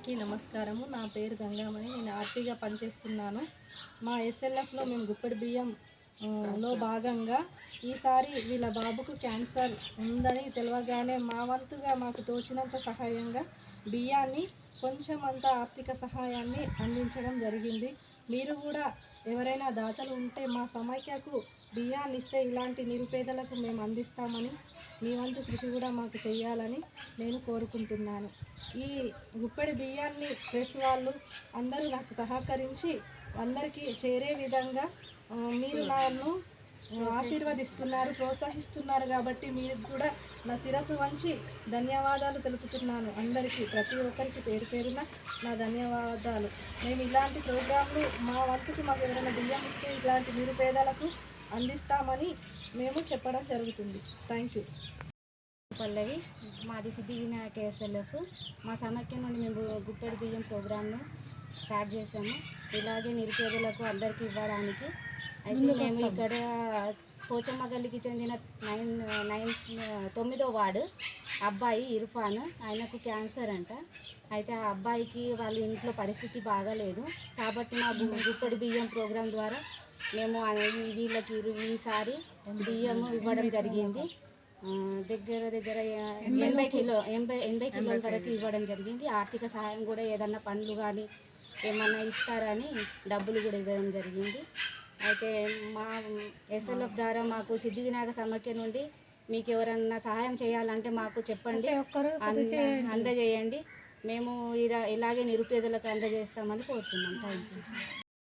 అందరికీ నమస్కారము. నా పేరు గంగామణి. నేను ఆర్పీగా పనిచేస్తున్నాను. మా ఎస్ఎల్ఎఫ్లో మేము గుప్పెడి బియ్యం లో భాగంగా ఈసారి వీళ్ళ బాబుకు క్యాన్సర్ ఉందని తెలియగానే మా వంతుగా మాకు తోచినంత సహాయంగా బియ్యాన్ని కొంచెం అంత ఆర్థిక సహాయాన్ని అందించడం జరిగింది. మీరు కూడా ఎవరైనా దాతలు ఉంటే మా సమైక్యకు బియ్యాన్ని ఇస్తే ఇలాంటి నిరుపేదలకు మేము అందిస్తామని మీ వంతు కృషి కూడా మాకు చేయాలని నేను కోరుకుంటున్నాను. ఈ గుప్పెడి బియ్యాన్ని ప్రెస్ వాళ్ళు అందరూ నాకు సహకరించి అందరికీ చేరే విధంగా మీరు నన్ను ఆశీర్వదిస్తున్నారు, ప్రోత్సహిస్తున్నారు. కాబట్టి మీరు కూడా నా శిరస్సు వంచి ధన్యవాదాలు తెలుపుతున్నాను. అందరికీ, ప్రతి ఒక్కరికి పేరు పేరున నా ధన్యవాదాలు. మేము ఇలాంటి ప్రోగ్రాంలు మా వంతుకు మాకు ఎవరైనా బియ్యం ఇస్తే ఇలాంటి నిరుపేదలకు అందిస్తామని మేము చెప్పడం జరుగుతుంది. Thank you. పల్లవి, మాది సిద్ధి వినాయక ఎస్ఎల్ఎఫ్. మా సమైక్య నుండి మేము గుప్పెడి బియ్యం ప్రోగ్రామ్ను స్టార్ట్ చేసాము. ఇలాగే నిరుపేదలకు అందరికీ ఇవ్వడానికి. అయితే మేము ఇక్కడ పోచమ్మ గల్లీకి చెందిన 9వ వార్డు అబ్బాయి ఇర్ఫాన్, ఆయనకు క్యాన్సర్ అంట. అయితే ఆ అబ్బాయికి వాళ్ళ ఇంట్లో పరిస్థితి బాగాలేదు. కాబట్టి మా గుప్పెడి బియ్యం ప్రోగ్రాం ద్వారా మేము వీళ్ళకి ఈసారి బియ్యము ఇవ్వడం జరిగింది. దగ్గర 80 కిలోల వరకు ఇవ్వడం జరిగింది. ఆర్థిక సహాయం కూడా ఏదన్నా పనులు కానీ ఏమన్నా ఇస్తారని డబ్బులు కూడా ఇవ్వడం జరిగింది. అయితే మా ఎస్ఎల్ఎఫ్ ద్వారా మాకు సిద్ధి వినాయక సమైక్య నుండి మీకు ఎవరన్నా సహాయం చేయాలంటే మాకు చెప్పండి, అందజేయండి. మేము ఇలాగే నిరుపేదలకు అందజేస్తామని కోరుతున్నాం. Thank you.